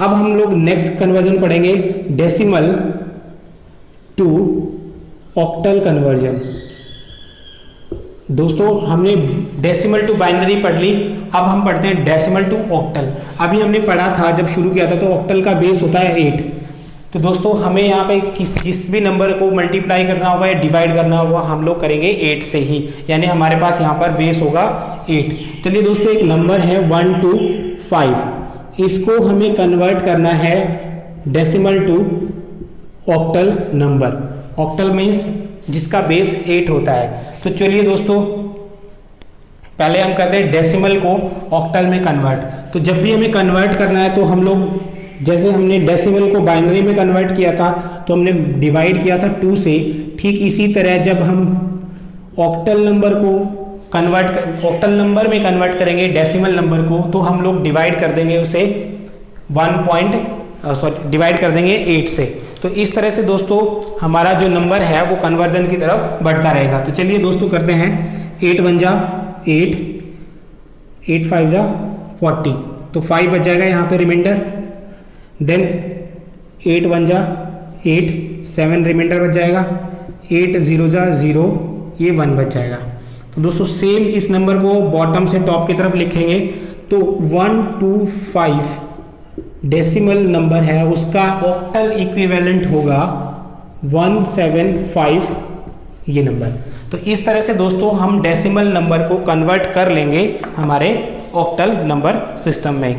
अब हम लोग नेक्स्ट कन्वर्जन पढ़ेंगे डेसिमल टू ऑक्टल कन्वर्जन। दोस्तों हमने डेसिमल टू बाइनरी पढ़ ली, अब हम पढ़ते हैं डेसिमल टू ऑक्टल। अभी हमने पढ़ा था जब शुरू किया था तो ऑक्टल का बेस होता है 8। तो दोस्तों हमें यहाँ पे किस भी नंबर को मल्टीप्लाई करना होगा या डिवाइड करना होगा हम लोग करेंगे 8 से ही, यानी हमारे पास यहाँ पर बेस होगा 8। चलिए दोस्तों एक नंबर है 1 to 5, इसको हमें कन्वर्ट करना है decimal to octal number. Octal means जिसका बेस 8 होता है। तो चलिए दोस्तों पहले हम करते हैं डेसिमल को ऑक्टल में कन्वर्ट। तो जब भी हमें कन्वर्ट करना है तो हम लोग जैसे हमने डेसिमल को बाइनरी में कन्वर्ट किया था तो हमने डिवाइड किया था 2 से, ठीक इसी तरह जब हम ऑक्टल नंबर को ऑक्टल नंबर में कन्वर्ट करेंगे डेसिमल नंबर को तो हम लोग डिवाइड कर देंगे उसे डिवाइड कर देंगे 8 से। तो इस तरह से दोस्तों हमारा जो नंबर है वो कन्वर्जन की तरफ बढ़ता रहेगा। तो चलिए दोस्तों करते हैं 8 1 जा 8, 8 5 जा 40, तो 5 बच जाएगा यहाँ पे रिमाइंडर। देन 8 1 जा 8, 7 रिमाइंडर बच जाएगा, 8 0 जा 0, ये 1 बच जाएगा। तो दोस्तों सेम इस नंबर को बॉटम से टॉप की तरफ लिखेंगे तो 125 डेसिमल नंबर है उसका ऑक्टल इक्विवेलेंट होगा 175 ये नंबर। तो इस तरह से दोस्तों हम डेसिमल नंबर को कन्वर्ट कर लेंगे हमारे ऑक्टल नंबर सिस्टम में।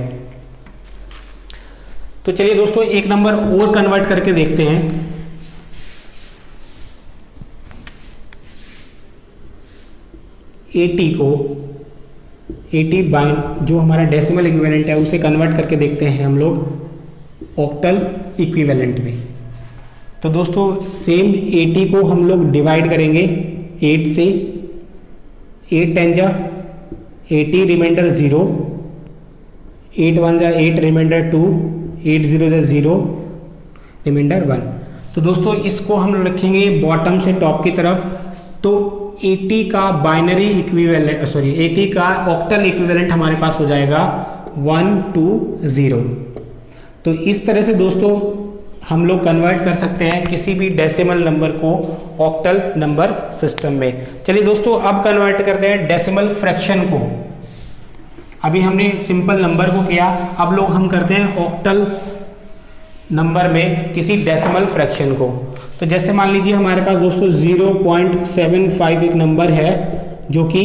तो चलिए दोस्तों एक नंबर और कन्वर्ट करके देखते हैं। 80 को 80 बाइंड जो हमारा डेसिमल इक्विवेलेंट है उसे कन्वर्ट करके देखते हैं हम लोग ऑक्टल इक्विवेलेंट में। तो दोस्तों सेम 80 को हम लोग डिवाइड करेंगे 8 से, 8 10 जा 80 रिमाइंडर 0, 8 1 जा 8 रिमाइंडर 2, 8 0 जा 0 रिमाइंडर 1। तो दोस्तों इसको हम रखेंगे बॉटम से टॉप की तरफ। तो 80 का बाइनरी इक्विवेलेंट 80 का ऑक्टल इक्विवेलेंट हमारे पास हो जाएगा 120। तो इस तरह से दोस्तों हम लोग कन्वर्ट कर सकते हैं किसी भी डेसिमल नंबर को ऑक्टल नंबर सिस्टम में। चलिए दोस्तों अब कन्वर्ट करते हैं डेसिमल फ्रैक्शन को। अभी हमने सिंपल नंबर को किया, अब लोग हम करते हैं ऑक्टल नंबर में किसी डेसिमल फ्रैक्शन को। तो जैसे मान लीजिए हमारे पास दोस्तों 0.75 एक नंबर है जो कि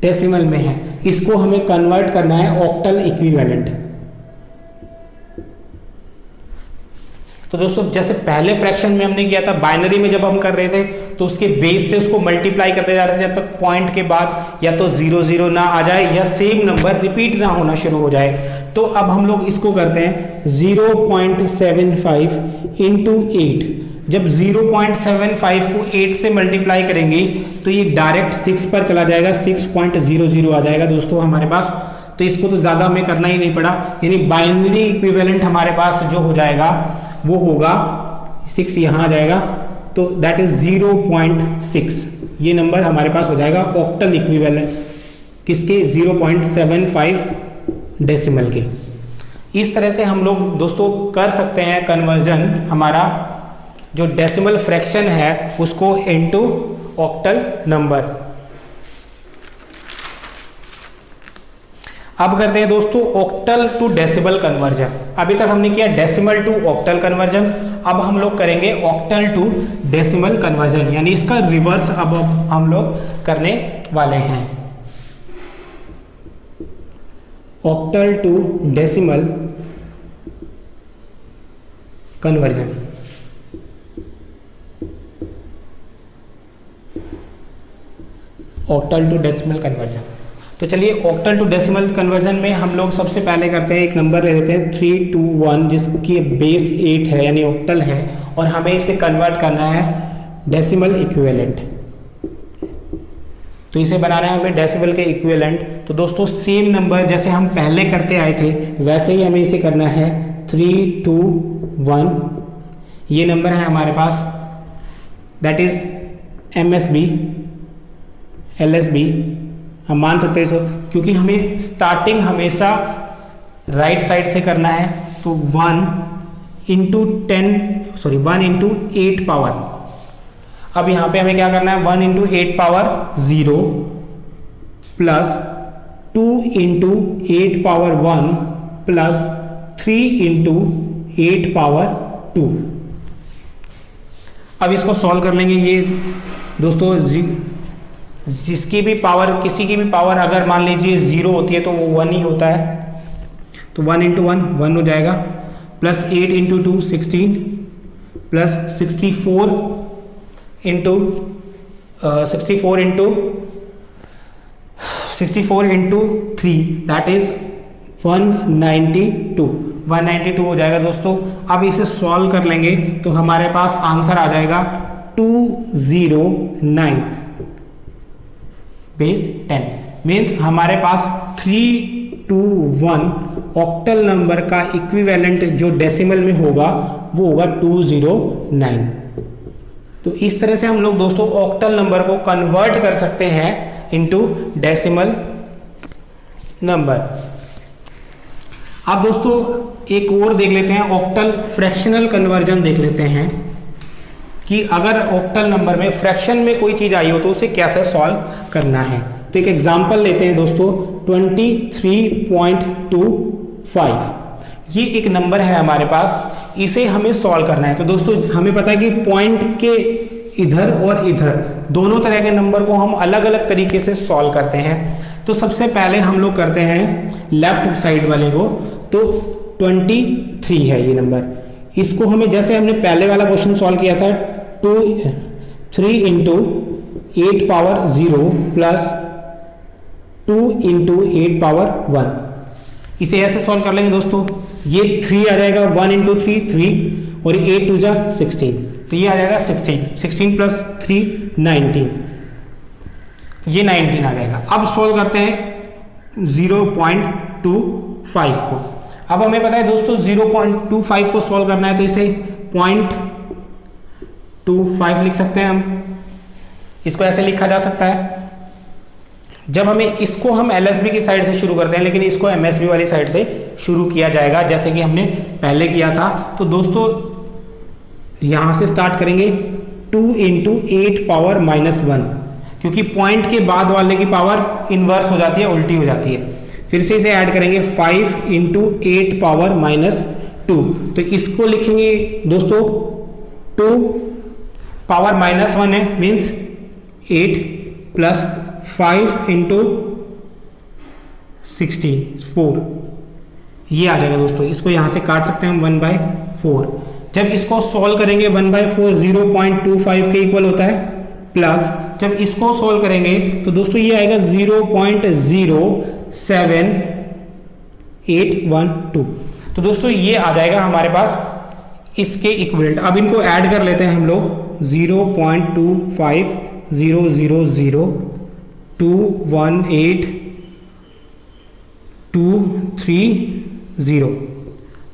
डेसिमल में है, इसको हमें कन्वर्ट करना है ऑक्टल इक्विवेलेंट। तो दोस्तों जैसे पहले फ्रैक्शन में हमने किया था बाइनरी में जब हम कर रहे थे तो उसके बेस से उसको मल्टीप्लाई करते जा रहे थे जब तक पॉइंट के बाद या तो 0 0 ना आ जाए या सेम नंबर रिपीट ना होना शुरू हो जाए। तो अब हम लोग इसको करते हैं 0.75 इंटू 8। जब 0.75 को 8 से मल्टीप्लाई करेंगे तो ये डायरेक्ट 6 पर चला जाएगा, 6.00 आ जाएगा दोस्तों हमारे पास। तो इसको तो ज़्यादा हमें करना ही नहीं पड़ा, यानी बाइनरी इक्विवेलेंट हमारे पास जो हो जाएगा वो होगा 6 यहाँ आ जाएगा, तो दैट इज 0.6 ये नंबर हमारे पास हो जाएगा ऑक्टल इक्विवेलेंट किसके 0.75 डेसिमल के। इस तरह से हम लोग दोस्तों कर सकते हैं कन्वर्जन हमारा जो डेसिमल फ्रैक्शन है उसको इनटू ऑक्टल नंबर। अब करते हैं दोस्तों ऑक्टल टू डेसिमल कन्वर्जन। अभी तक हमने किया डेसिमल टू ऑक्टल कन्वर्जन, अब हम लोग करेंगे ऑक्टल टू डेसिमल कन्वर्जन, यानी इसका रिवर्स अब हम लोग करने वाले हैं। Octal to decimal conversion. Octal to decimal conversion. तो चलिए ऑक्टल टू डेसिमल कन्वर्जन में हम लोग सबसे पहले करते हैं एक नंबर ले लेते हैं 321 जिसकी बेस 8 है यानी ऑक्टल है, और हमें इसे कन्वर्ट करना है डेसिमल इक्विवेलेंट। तो इसे बनाना है हमें डेसिमल के इक्विवेलेंट। तो दोस्तों सेम नंबर जैसे हम पहले करते आए थे वैसे ही हमें इसे करना है 321। ये नंबर है हमारे पास, दैट इज MSB LSB हम मान सकते हैं इसको, क्योंकि हमें स्टार्टिंग हमेशा राइट साइड से करना है तो 1 इंटू 8 पावर। अब यहाँ पे हमें क्या करना है, 1 into 8 power 0 plus 2 into 8 power 1 plus 3 into 8 power 2। अब इसको सॉल्व कर लेंगे। ये दोस्तों जिसकी भी पावर, किसी की भी पावर अगर मान लीजिए 0 होती है तो वो 1 ही होता है, तो 1 इंटू 1 हो जाएगा, plus 8 into 2 16 plus 64 into 3 that is 192 हो जाएगा दोस्तों। अब इसे सॉल्व कर लेंगे तो हमारे पास आंसर आ जाएगा 209 बेस 10। मीन्स हमारे पास 321 ऑक्टल नंबर का इक्विवेलेंट जो डेसिमल में होगा वो होगा 209। तो इस तरह से हम लोग दोस्तों ऑक्टल नंबर को कन्वर्ट कर सकते हैं इनटू डेसिमल नंबर। अब दोस्तों एक और देख लेते हैं, ऑक्टल फ्रैक्शनल कन्वर्जन देख लेते हैं कि अगर ऑक्टल नंबर में फ्रैक्शन में कोई चीज आई हो तो उसे कैसे सॉल्व करना है। तो एक एग्जांपल लेते हैं दोस्तों, 23.25 ये एक नंबर है हमारे पास, इसे हमें सॉल्व करना है। तो दोस्तों हमें पता है कि पॉइंट के इधर और इधर दोनों तरह के नंबर को हम अलग अलग तरीके से सॉल्व करते हैं। तो सबसे पहले हम लोग करते हैं लेफ्ट साइड वाले को, तो 23 है ये नंबर। इसको हमें जैसे हमने पहले वाला क्वेश्चन सॉल्व किया था 3 into 8 power 0 plus 2 into 8 power 1, इसे ऐसे सॉल्व कर लेंगे दोस्तों। ये 3 आ जाएगा, 1 इंटू 3 और 8 2 जा 16, तो ये आ जाएगा 16 प्लस 3 19, ये 19 आ जाएगा। अब सॉल्व करते हैं 0.25 को। अब हमें पता है दोस्तों 0.25 को सॉल्व करना है तो इसे 0.25 लिख सकते हैं हम, इसको ऐसे लिखा जा सकता है। जब हमें इसको हम LSB की साइड से शुरू करते हैं, लेकिन इसको MSB वाली साइड से शुरू किया जाएगा जैसे कि हमने पहले किया था। तो दोस्तों यहां से स्टार्ट करेंगे 2 इंटू 8 पावर -1, क्योंकि पॉइंट के बाद वाले की पावर इनवर्स हो जाती है, उल्टी हो जाती है। फिर से इसे ऐड करेंगे 5 इंटू 8 पावर -2, तो इसको लिखेंगे दोस्तों 2 पावर -1 है, मीन्स 8 प्लस 5 इंटू 4, ये आ जाएगा दोस्तों। इसको यहां से काट सकते हैं हम 1/4। जब इसको सॉल्व करेंगे 1/4 0.25 के इक्वल होता है, प्लस जब इसको सॉल्व करेंगे तो दोस्तों ये आएगा 0.07812। तो दोस्तों ये आ जाएगा हमारे पास इसके इक्विवेलेंट। अब इनको ऐड कर लेते हैं हम लोग, 0.25000218230।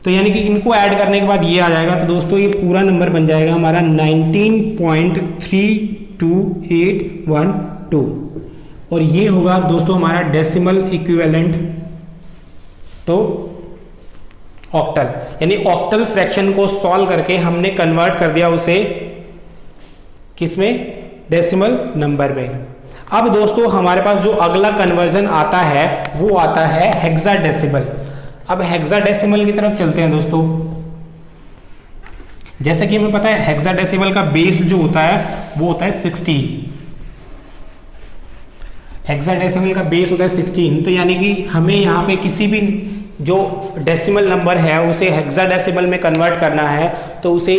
तो यानी कि इनको ऐड करने के बाद ये आ जाएगा। तो दोस्तों ये पूरा नंबर बन जाएगा हमारा 19.32812, और ये होगा दोस्तों हमारा डेसिमल इक्विवेलेंट टू ऑक्टल। यानी ऑक्टल फ्रैक्शन को सॉल्व करके हमने कन्वर्ट कर दिया उसे किसमें, डेसिमल नंबर में। अब दोस्तों हमारे पास जो अगला कन्वर्जन आता है वो आता है हेक्साडेसिमल। अब हेक्साडेसिमल की तरफ चलते हैं दोस्तों। जैसे कि हमें पता है हेक्साडेसिमल का बेस जो होता है वो होता है 16। हेक्साडेसिमल का बेस होता है 16, तो यानी कि हमें यहाँ पे किसी भी जो डेसिमल नंबर है उसे हेक्साडेसिमल में कन्वर्ट करना है तो उसे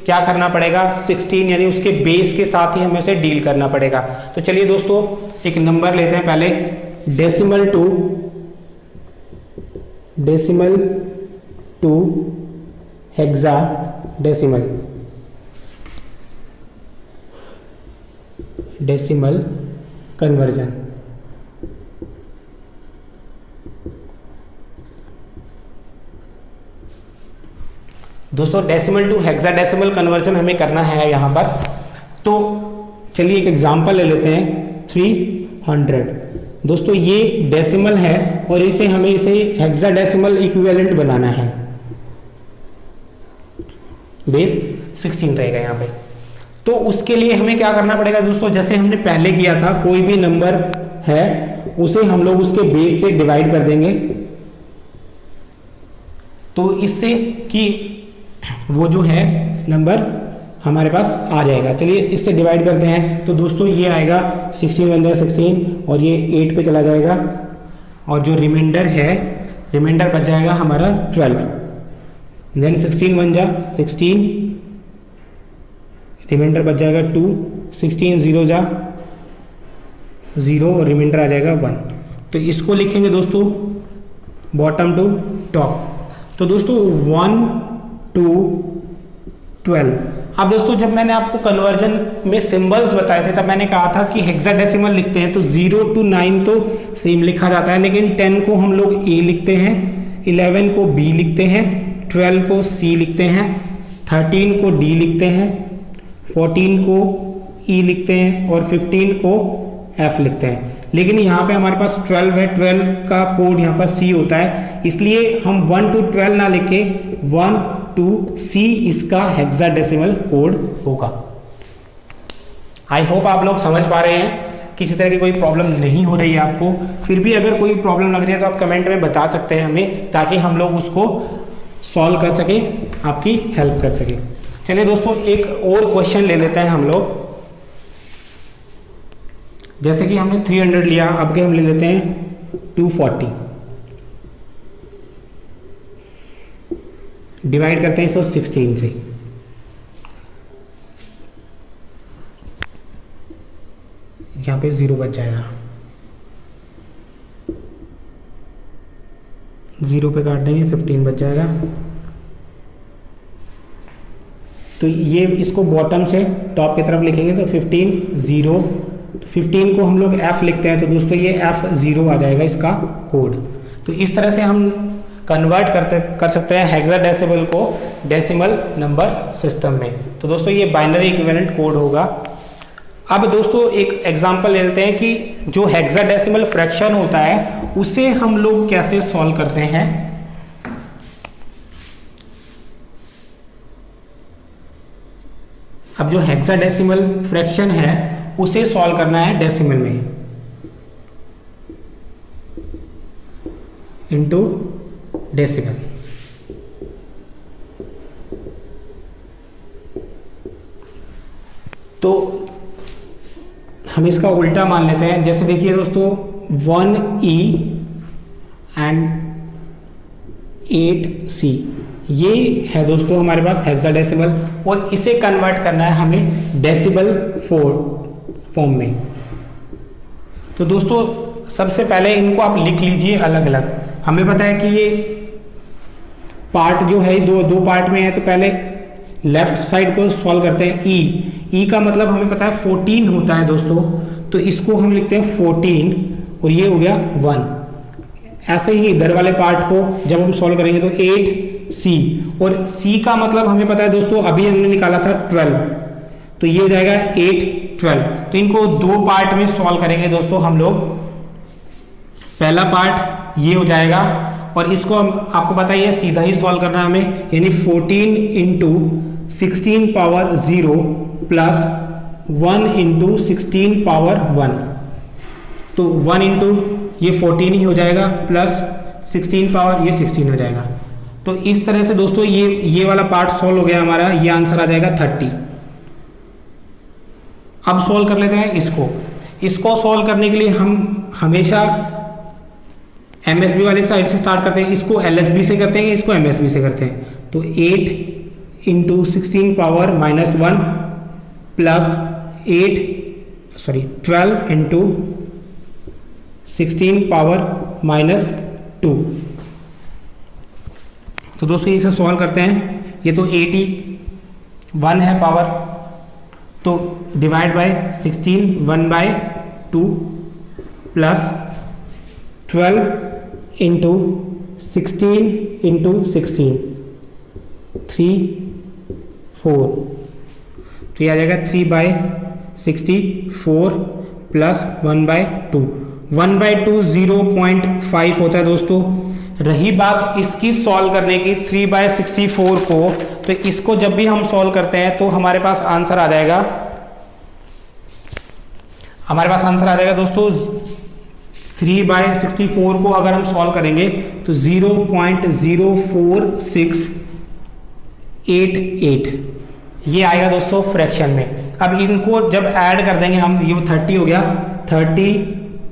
क्या करना पड़ेगा, 16 यानी उसके बेस के साथ ही हमें उसे डील करना पड़ेगा। तो चलिए दोस्तों एक नंबर लेते हैं पहले, decimal to hexadecimal, decimal conversion. दोस्तों डेसिमल टू हेक्साडेसिमल कन्वर्जन हमें करना है यहाँ पर। तो चलिए एक एग्जांपल ले लेते हैं, 300। दोस्तों ये डेसिमल है और इसे हमें इसे हेक्साडेसिमल इक्विवेलेंट बनाना है। बेस 16 रहेगा यहाँ पे। तो उसके लिए हमें क्या करना पड़ेगा दोस्तों, जैसे हमने पहले किया था, कोई भी नंबर है उसे हम लोग उसके बेस से डिवाइड कर देंगे, तो इससे कि वो जो है नंबर हमारे पास आ जाएगा। चलिए इससे डिवाइड करते हैं। तो दोस्तों ये आएगा 16 × 16 और ये 8 पे चला जाएगा, और जो रिमाइंडर है, रिमाइंडर बच जाएगा हमारा 12। देन 16 × 16, रिमाइंडर बच जाएगा 2, 16 0 × 0 और रिमाइंडर आ जाएगा 1। तो इसको लिखेंगे दोस्तों बॉटम टू टॉप। तो दोस्तों 1 to 12। अब दोस्तों जब मैंने आपको कन्वर्जन में सिंबल्स बताए थे तब मैंने कहा था कि हेक्साडेसिमल लिखते हैं तो 0 to 9 तो सेम लिखा जाता है, लेकिन 10 को हम लोग A लिखते हैं, 11 को B लिखते हैं, 12 को C लिखते हैं, 13 को D लिखते हैं, 14 को E लिखते हैं और 15 को F लिखते हैं। लेकिन यहाँ पे हमारे पास 12 है, 12 का कोड यहाँ पर C होता है, इसलिए हम 1 to 12 ना लिखे 1 to C इसका हेक्साडेसिमल कोड होगा। आई होप आप लोग समझ पा रहे हैं, किसी तरह की कोई प्रॉब्लम नहीं हो रही है आपको। फिर भी अगर कोई प्रॉब्लम लग रही है तो आप कमेंट में बता सकते हैं हमें, ताकि हम लोग उसको सॉल्व कर सके, आपकी हेल्प कर सके। चलिए दोस्तों एक और क्वेश्चन ले लेते हैं हम लोग। जैसे कि हमने 300 लिया, अब के हम ले लेते हैं 240। डिवाइड करते हैं इसको 16 से। यहाँ पे 0 बच जाएगा, 0 पे काट देंगे, 15 बच जाएगा। तो ये इसको बॉटम से टॉप की तरफ लिखेंगे तो 15 0, 15 को हम लोग F लिखते हैं, तो दोस्तों ये F0 आ जाएगा इसका कोड। तो इस तरह से हम कन्वर्ट कर सकते हैं हेक्साडेसिमल को डेसिमल नंबर सिस्टम में। तो दोस्तों ये बाइनरी इक्विवेलेंट कोड होगा। अब दोस्तों एक एग्जांपल ले लेते हैं कि जो हेक्साडेसिमल फ्रैक्शन होता है उसे हम लोग कैसे सॉल्व करते हैं। अब जो हेक्साडेसिमल फ्रैक्शन है उसे सॉल्व करना है डेसिमल में, इनटू डेसिमल। तो हम इसका उल्टा मान लेते हैं। जैसे देखिए दोस्तों 1E एंड 8C ये है दोस्तों हमारे पास हेक्साडेसिमल, और इसे कन्वर्ट करना है हमें डेसिमल फॉर्म में। तो दोस्तों सबसे पहले इनको आप लिख लीजिए अलग अलग। हमें पता है कि ये पार्ट जो है दो पार्ट में है, तो पहले लेफ्ट साइड को सॉल्व करते हैं। ई का मतलब हमें पता है 14 होता है दोस्तों, तो इसको हम लिखते हैं 14 और ये हो गया 1। ऐसे ही इधर वाले पार्ट को जब हम सॉल्व करेंगे तो 8C, और C का मतलब हमें पता है दोस्तों अभी हमने निकाला था 12, तो ये हो जाएगा 8 12। तो इनको दो पार्ट में सॉल्व करेंगे दोस्तों हम लोग। पहला पार्ट ये हो जाएगा, और इसको आपको पता ही है सीधा ही सॉल्व करना है हमें, यानी 14 × 16 पावर 0 प्लस 1 × 16 पावर 1। तो 1 इंटू ये 14 ही हो जाएगा, प्लस 16 पावर ये 16 हो जाएगा। तो इस तरह से दोस्तों ये वाला पार्ट सॉल्व हो गया हमारा, ये आंसर आ जाएगा 30। अब सॉल्व कर लेते हैं इसको सॉल्व करने के लिए हम हमेशा MSB वाली साइड से स्टार्ट करते हैं। इसको LSB से करते हैं, इसको MSB से करते हैं। तो 8 × 16 पावर -1 प्लस 12 × 16 पावर -2। तो दोस्तों इसे सॉल्व करते हैं। ये तो 81 है पावर, तो डिवाइड बाय 16 1/2 प्लस 12 × 16 × 16 3 4, तो ये आ जाएगा 3/64 प्लस 1/2। 1/2 0.5 होता है दोस्तों, रही बात इसकी सॉल्व करने की 3/64 को, तो इसको जब भी हम सॉल्व करते हैं तो हमारे पास आंसर आ जाएगा, दोस्तों 3/64 को अगर हम सॉल्व करेंगे तो 0.04688 ये आएगा दोस्तों फ्रैक्शन में। अब इनको जब ऐड कर देंगे हम, ये 30 हो गया, 30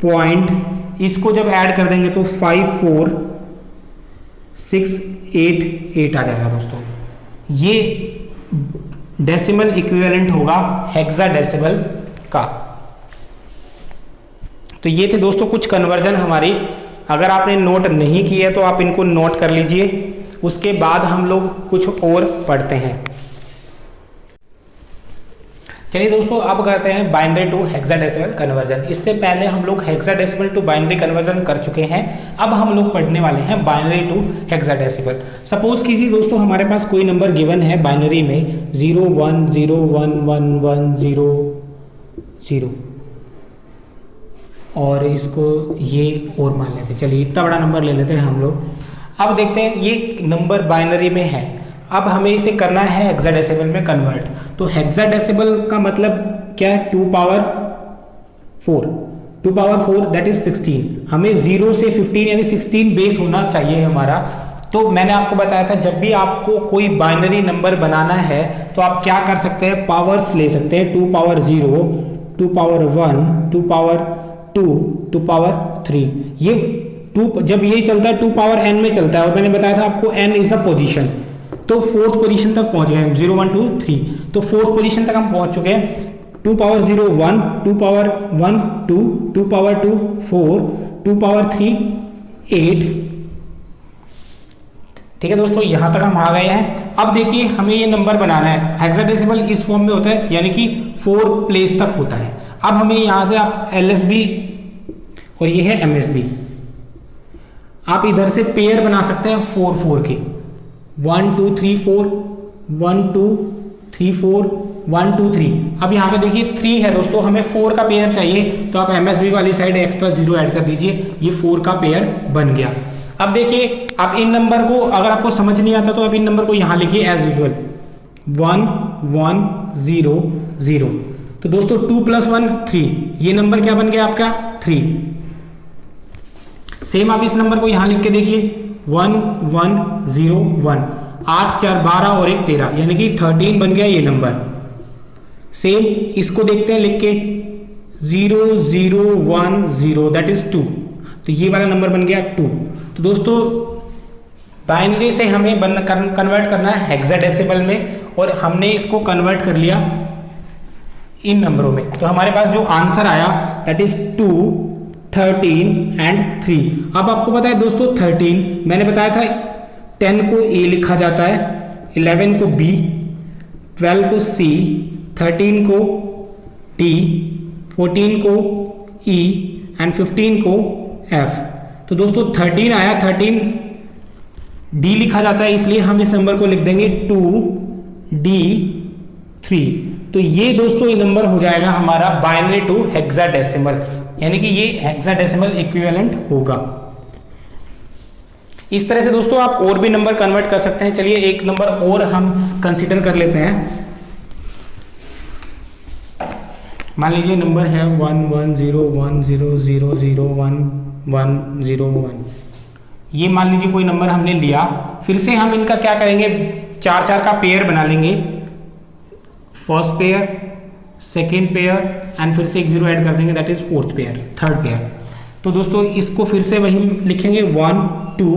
पॉइंट, इसको जब ऐड कर देंगे तो 54688 आ जाएगा दोस्तों। ये डेसिमल इक्विवेलेंट होगा हेक्साडेसिमल का। तो ये थे दोस्तों कुछ कन्वर्जन हमारी। अगर आपने नोट नहीं किए है तो आप इनको नोट कर लीजिए, उसके बाद हम लोग कुछ और पढ़ते हैं। चलिए दोस्तों अब करते हैं बाइनरी टू हेक्साडेसिमल कन्वर्जन। इससे पहले हम लोग हेक्साडेसिमल टू बाइनरी कन्वर्जन कर चुके हैं, अब हम लोग पढ़ने वाले हैं बाइनरी टू हेक्साडेसिमल। सपोज कीजिए दोस्तों हमारे पास कोई नंबर गिवन है बाइनरी में 0 1 0 1 1 1 0 0, और इसको ये और मान लेते हैं। चलिए इतना बड़ा नंबर ले लेते हैं हम लोग। अब देखते हैं ये नंबर बाइनरी में है, अब हमें इसे करना है हेक्साडेसिमल में कन्वर्ट। तो हेक्साडेसिमल का मतलब क्या है, 2 पावर 4 दैट इज 16। हमें 0 से 15 यानी 16 बेस होना चाहिए हमारा। तो मैंने आपको बताया था जब भी आपको कोई बाइनरी नंबर बनाना है तो आप क्या कर सकते हैं, पावर्स ले सकते हैं। 2 पावर 0, 2 पावर 1, 2 पावर 2, 2 पावर 3। ये 2 जब ये चलता है 2 पावर n में चलता है, और मैंने बताया था आपको n इज अ पोजीशन। तो 4th पोजीशन तक पहुंच गए हम, 0 1 2 3। तो 4th पोजीशन तक हम पहुंच चुके हैं। 2 पावर 0 1, 2 पावर 1 2, 2 पावर 2 4, 2 पावर 3 8। ठीक है दोस्तों, यहां तक हम आ गए हैं। अब देखिए हमें ये नंबर बनाना है। हेक्साडेसिमल इस फॉर्म में होता है, यानी कि 4 प्लेस तक होता है। अब हमें यहां से आप LSB और ये है MSB, आप इधर से पेयर बना सकते हैं 4 4 के, 1 2 3 4, 1 2 3 4, 1 2 3। अब यहाँ पे देखिए 3 है दोस्तों, हमें 4 का पेयर चाहिए, तो आप MSB वाली साइड एक्स्ट्रा 0 ऐड कर दीजिए, ये 4 का पेयर बन गया। अब देखिए आप इन नंबर को, अगर आपको समझ नहीं आता तो आप इन नंबर को यहाँ लिखिए एज यूजुअल, 1 1 0 0। तो दोस्तों 2 + 1 3, ये नंबर क्या बन गया आपका 3। सेम आप इस नंबर को यहाँ लिख के देखिए, 1 1 0 1, 8 4 12 और 1 13, यानी कि 13 बन गया ये नंबर। सेम इसको देखते हैं लिख के, 0 0 1 0 दैट इज 2, तो ये वाला नंबर बन गया 2। तो दोस्तों बाइनरी से हमें कन्वर्ट करना है हेक्साडेसिमल में, और हमने इसको कन्वर्ट कर लिया इन नंबरों में। तो हमारे पास जो आंसर आया दैट इज 2 13 एंड 3। अब आपको पता है दोस्तों 13, मैंने बताया था 10 को A लिखा जाता है, 11 को B, 12 को C, 13 को D, 14 को E एंड 15 को F। तो दोस्तों 13 आया, 13 D लिखा जाता है, इसलिए हम इस नंबर को लिख देंगे 2D3। तो ये दोस्तों ये नंबर हो जाएगा हमारा बाइनरी टू हेक्साडेसिमल, यानी कि ये हेक्साडेसिमल इक्विवेलेंट होगा। इस तरह से दोस्तों आप और भी नंबर कन्वर्ट कर सकते हैं। चलिए एक नंबर और हम कंसीडर कर लेते हैं। मान लीजिए नंबर है 1 1 0 1 0 0 0 1 1 0 1। ये मान लीजिए कोई नंबर हमने लिया, फिर से हम इनका क्या करेंगे, 4 4 का पेयर बना लेंगे। First pair, second pair and फिर से एक 0 ऐड कर देंगे, that is 4th pair, 3rd pair. तो दोस्तों इसको फिर से वही लिखेंगे 1 2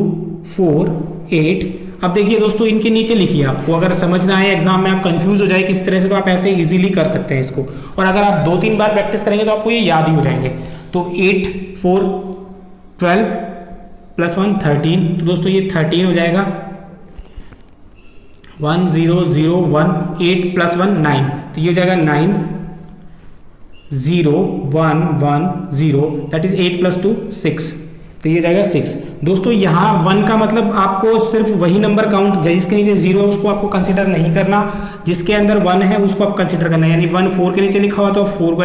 4 8। अब देखिए दोस्तों इनके नीचे लिखिए, आपको अगर समझ ना आए एग्जाम में, आप कंफ्यूज हो जाए किस तरह से, तो आप ऐसे इजीली कर सकते हैं इसको। और अगर आप 2-3 बार प्रैक्टिस करेंगे तो आपको ये याद ही हो जाएंगे। तो 8 4 12 + 1 13। तो दोस्तों ये 13 हो जाएगा। 1 0 0 1 8 + 1 9, तो ये हो जाएगा 9 0 1 1 0 दैट इज 8 + 2 6, तो ये जाएगा 6। दोस्तों यहाँ 1 का मतलब आपको सिर्फ वही नंबर काउंट, जिसके नीचे 0 है उसको आपको कंसीडर नहीं करना, जिसके अंदर 1 है उसको आप कंसीडर करना है। यानी 1 4 के नीचे लिखा हुआ तो 4 को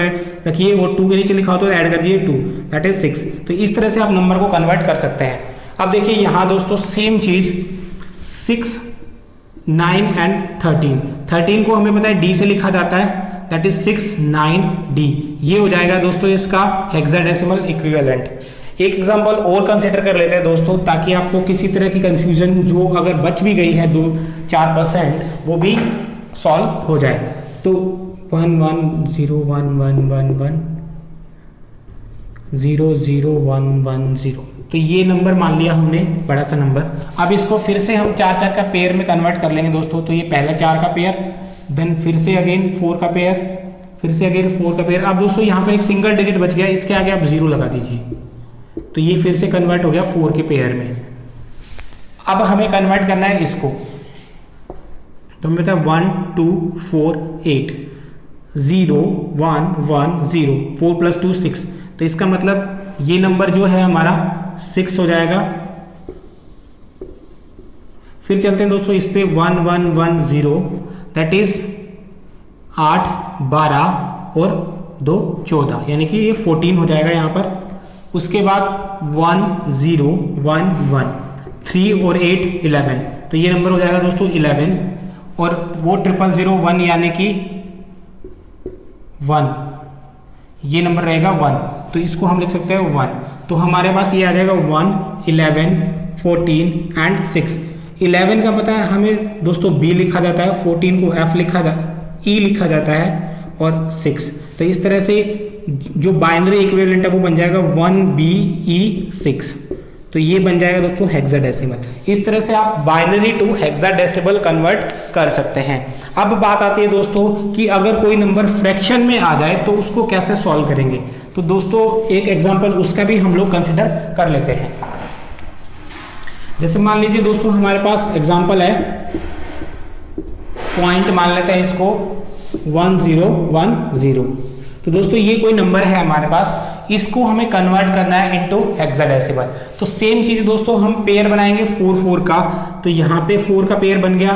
रखिए, और 2 के नीचे लिखा हुआ तो ऐड कर दीजिए 2, दैट इज 6। तो इस तरह से आप नंबर को कन्वर्ट कर सकते हैं। अब देखिए यहाँ दोस्तों सेम चीज 6, 9 एंड 13 को हमें पता है डी से लिखा जाता है, दैट इज 6, 9, डी। ये हो जाएगा दोस्तों इसका हेक्साडेसिमल इक्विवेलेंट। एक एग्जांपल और कंसिडर कर लेते हैं दोस्तों, ताकि आपको किसी तरह की कंफ्यूजन जो अगर बच भी गई है 2-4% वो भी सॉल्व हो जाए। तो 1 1 0 1 1 1 1 0 0 1 1 0, तो ये नंबर मान लिया हमने बड़ा सा नंबर। अब इसको फिर से हम 4 का पेयर में कन्वर्ट कर लेंगे दोस्तों। तो ये पहला 4 का पेयर, देन फिर से अगेन 4 का पेयर, फिर से अगेन 4 का पेयर। अब दोस्तों यहाँ पर एक सिंगल डिजिट बच गया, इसके आगे आप 0 लगा दीजिए, तो ये फिर से कन्वर्ट हो गया 4 के पेयर में। अब हमें कन्वर्ट करना है इसको, तो हमें पता है 1 2 4 8 0 1 1 0, 4 + 2 6, तो इसका मतलब ये नंबर जो है हमारा 6 हो जाएगा। फिर चलते हैं दोस्तों इस पे 1 1 1 0, दैट इज 8 12 और 2 14, यानी कि ये 14 हो जाएगा यहाँ पर। उसके बाद 1 0 1 1, 3 और 8 11, तो ये नंबर हो जाएगा दोस्तों 11, और वो 0 0 1 यानी कि 1, ये नंबर रहेगा 1, तो इसको हम लिख सकते हैं 1। तो हमारे पास ये आ जाएगा 1 11 14 एंड 6। 11 का पता है हमें दोस्तों B लिखा जाता है, 14 को F लिखा E लिखा जाता है, और 6, तो इस तरह से जो बाइनरी इक्विवेलेंट है वो बन जाएगा 1BE6, तो ये बन जाएगा दोस्तों हेक्साडेसिमल। इस तरह से आप बाइनरी टू हेक्साडेसिमल कन्वर्ट कर सकते हैं। अब बात आती है दोस्तों कि अगर कोई नंबर फ्रैक्शन में आ जाए तो उसको कैसे सॉल्व करेंगे। तो दोस्तों एक एग्जांपल उसका भी हम लोग कंसिडर कर लेते हैं। जैसे मान लीजिए दोस्तों हमारे पास एग्जांपल है, पॉइंट मान लेते हैं इसको 1 0 1 0। तो दोस्तों ये कोई नंबर है हमारे पास, इसको हमें कन्वर्ट करना है इनटू हेक्साडेसिमल। तो सेम चीज दोस्तों हम पेयर बनाएंगे 4 4 का, तो यहाँ पे 4 का पेयर बन गया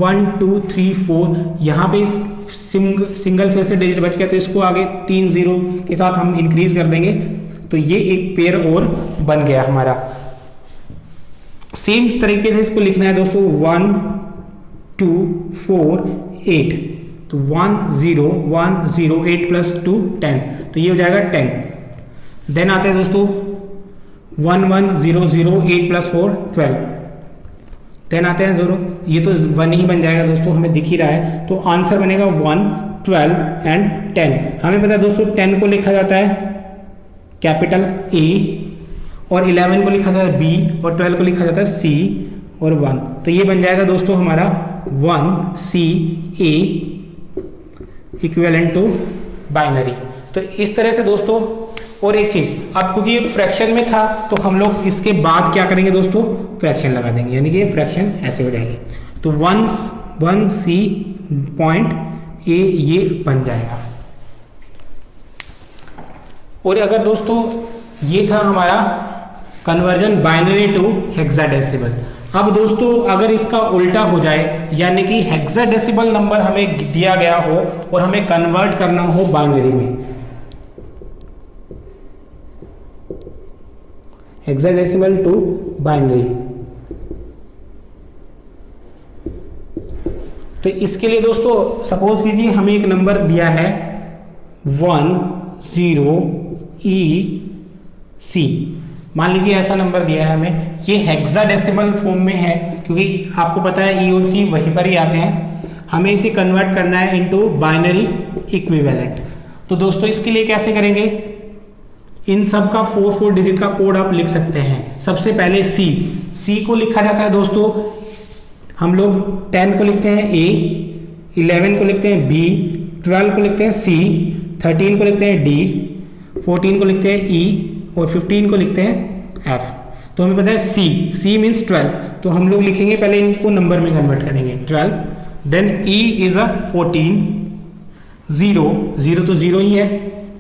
1 2 3 4, यहाँ पे सिंगल फिर से डिजिट बच गया, तो इसको आगे 3 0 के साथ हम इंक्रीज कर देंगे, तो ये एक पेयर और बन गया हमारा। सेम तरीके से इसको लिखना है दोस्तों 1 2 4 8, तो 1 0 1 0 8 + 2 10, तो ये हो जाएगा 10। देन आते हैं दोस्तों 1 1 0 0 8 + 4 12। देन आते हैं 0, ये तो 1 ही बन जाएगा दोस्तों, हमें दिख ही रहा है, तो आंसर बनेगा 1 12 एंड 10। हमें पता है दोस्तों 10 को लिखा जाता है कैपिटल A, और 11 को लिखा जाता है B, और 12 को लिखा जाता है C और 1, तो ये बन जाएगा दोस्तों हमारा 1CA इक्विवेलेंट टू बाइनरी। तो इस तरह से दोस्तों, और एक चीज, अब क्योंकि ये फ्रैक्शन में था तो हम लोग इसके बाद क्या करेंगे दोस्तों, फ्रैक्शन लगा देंगे, यानी कि ये फ्रैक्शन ऐसे हो जाएंगे, तो 1C पॉइंट A ये बन जाएगा। और अगर दोस्तों ये था हमारा कन्वर्जन बाइनरी टू हेक्साडेसिमल। अब दोस्तों अगर इसका उल्टा हो जाए, यानी कि हेक्साडेसिमल नंबर हमें दिया गया हो और हमें कन्वर्ट करना हो बाइनरी में, हेक्साडेसिमल टू बाइनरी, तो इसके लिए दोस्तों सपोज कीजिए हमें एक नंबर दिया है 10EC, मान लीजिए ऐसा नंबर दिया है हमें, ये हेक्साडेसिमल फॉर्म में है, क्योंकि आपको पता है E और C वहीं पर ही आते हैं। हमें इसे कन्वर्ट करना है इनटू बाइनरी इक्विवेलेंट। तो दोस्तों इसके लिए कैसे करेंगे, इन सब का 4 डिजिट का कोड आप लिख सकते हैं। सबसे पहले C को लिखा जाता है दोस्तों, हम लोग 10 को लिखते हैं A, 11 को लिखते हैं B, 12 को लिखते हैं C, 13 को लिखते हैं D, 14 को लिखते हैं E, और 15 को लिखते हैं F। तो हमें पता है C मीन्स 12, तो हम लोग लिखेंगे पहले इनको नंबर में कन्वर्ट करेंगे 12, देन E इज अ 14, 0 तो 0 ही है,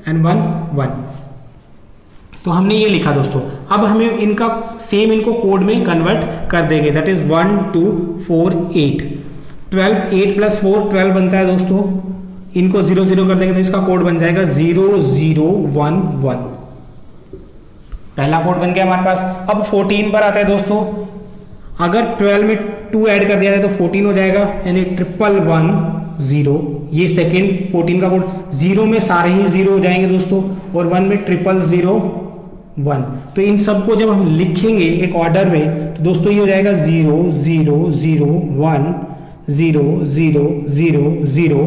एंड 1 तो हमने ये लिखा दोस्तों। अब हमें इनका सेम इनको कोड में कन्वर्ट कर देंगे, दैट इज 1 2 4 8, 12 8 + 4 12 बनता है दोस्तों, इनको 0 0 कर देंगे तो इसका कोड बन जाएगा 0 0 1 1। पहला कोड बन गया हमारे पास। अब 14 पर आता है दोस्तों, अगर 12 में 2 ऐड कर दिया जाए तो 14 हो जाएगा, यानी 1110। ये सेकेंड 14 का कोड, 0 में सारे ही 0 हो जाएंगे दोस्तों, और 1 में 0001। तो इन सबको जब हम लिखेंगे एक ऑर्डर में तो दोस्तों ये हो जाएगा 0 0 0 1 0 0 0 0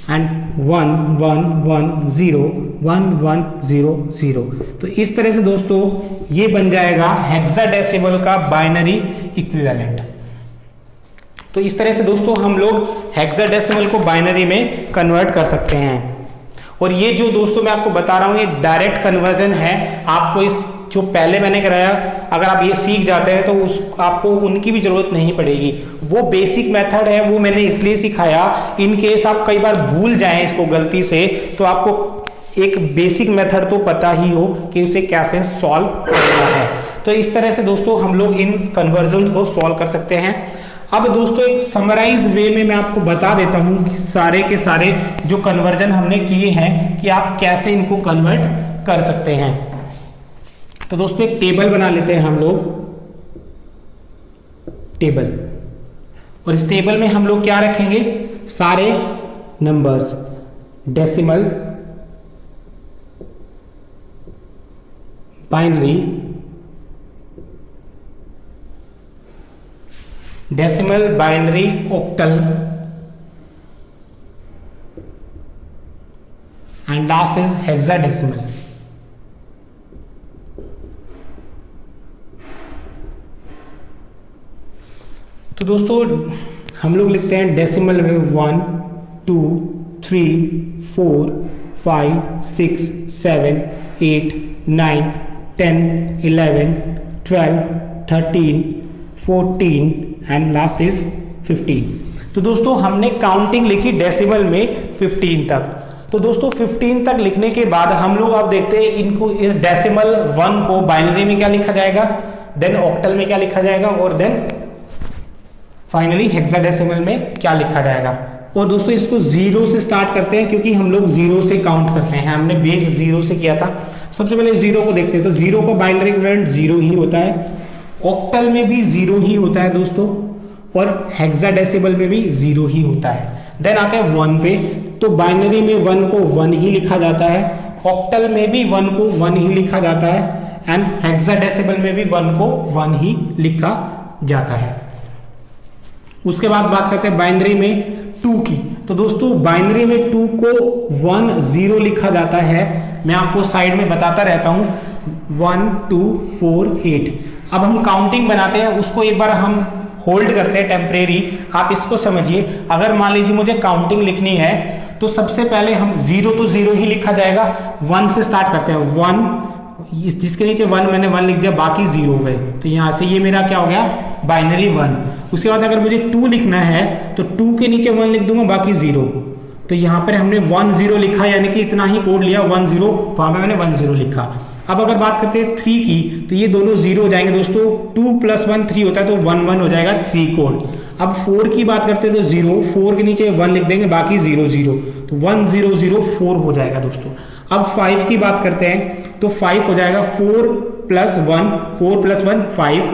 एंड 1 1 1 0 1 1 0 0। तो इस तरह से दोस्तों ये बन जाएगा हेक्साडेसिमल का बाइनरी इक्विवेलेंट। तो इस तरह से दोस्तों हम लोग हेक्साडेसिमल को बाइनरी में कन्वर्ट कर सकते हैं। और ये जो दोस्तों मैं आपको बता रहा हूँ ये डायरेक्ट कन्वर्जन है। आपको इस जो पहले मैंने कराया, अगर आप ये सीख जाते हैं तो उस आपको उनकी भी जरूरत नहीं पड़ेगी। वो बेसिक मेथड है, वो मैंने इसलिए सिखाया, इन केस आप कई बार भूल जाएं इसको गलती से, तो आपको एक बेसिक मेथड तो पता ही हो कि उसे कैसे सॉल्व करना है। तो इस तरह से दोस्तों हम लोग इन कन्वर्जन को सॉल्व कर सकते हैं। अब दोस्तों एक समराइज वे में मैं आपको बता देता हूं कि सारे के सारे जो कन्वर्जन हमने किए हैं कि आप कैसे इनको कन्वर्ट कर सकते हैं। तो दोस्तों एक टेबल बना लेते हैं हम लोग, टेबल, और इस टेबल में हम लोग क्या रखेंगे, सारे numbers, decimal, binary, decimal, binary, octal and last is hexadecimal. तो दोस्तों हम लोग लिखते हैं डेसिमल में 1 2 3 4 5 6 7 8 9 10 11 12 13 14 एंड लास्ट इज 15। तो दोस्तों हमने काउंटिंग लिखी डेसिमल में 15 तक। तो दोस्तों 15 तक लिखने के बाद हम लोग अब देखते हैं इनको, इस डेसिमल 1 को बाइनरी में क्या लिखा जाएगा, देन ऑक्टल में क्या लिखा जाएगा, और देन फाइनली हेक्साडेसिमल में क्या लिखा जाएगा। और दोस्तों इसको 0 से स्टार्ट करते हैं क्योंकि हम लोग 0 से काउंट करते हैं, हमने बेस 0 से किया था। सबसे पहले 0 को देखते हैं। तो 0 का बाइनरी इक्विवेलेंट 0 ही होता है, ऑक्टल में भी 0 ही होता है दोस्तों, और हेक्साडेसिमल में भी 0 ही होता है। देन आते हैं 1 पे, तो बाइनरी में 1 को 1 ही लिखा जाता है, ऑक्टल में भी 1 को 1 ही लिखा जाता है, एंड हेक्साडेसिमल में भी 1 को 1 ही लिखा जाता है। उसके बाद बात करते हैं बाइनरी में 2 की। तो दोस्तों बाइनरी में 2 को 1 0 लिखा जाता है, मैं आपको साइड में बताता रहता हूं, 1 2 4 8। अब हम काउंटिंग बनाते हैं, उसको एक बार हम होल्ड करते हैं टेम्परेरी। आप इसको समझिए, अगर मान लीजिए मुझे काउंटिंग लिखनी है तो सबसे पहले हम 0 तो 0 ही लिखा जाएगा, 1 से स्टार्ट करते हैं। 1, जिसके नीचे 1 मैंने 1 लिख दिया, बाकी 0 हो गए, तो यहाँ से ये मेरा क्या हो गया, बाइनरी 1। उसके बाद अगर मुझे 2 लिखना है तो 2 के नीचे 1 लिख दूंगा, बाकी 0। तो यहाँ पर हमने 1 0 लिखा, यानी कि इतना ही कोड लिया, 1 0, वहां पर मैंने 1 0 लिखा। अब अगर बात करते हैं 3 की, तो ये दोनों 0 हो जाएंगे दोस्तों, 2 + 1 3 होता है, तो 1 1 हो जाएगा 3 कोड। अब 4 की बात करते हैं तो 0, 4 के नीचे 1 लिख देंगे, बाकी 0 0, तो 1 0 0 4 हो जाएगा दोस्तों। अब 5 की बात करते हैं तो 5 हो जाएगा, 4 + 1 5।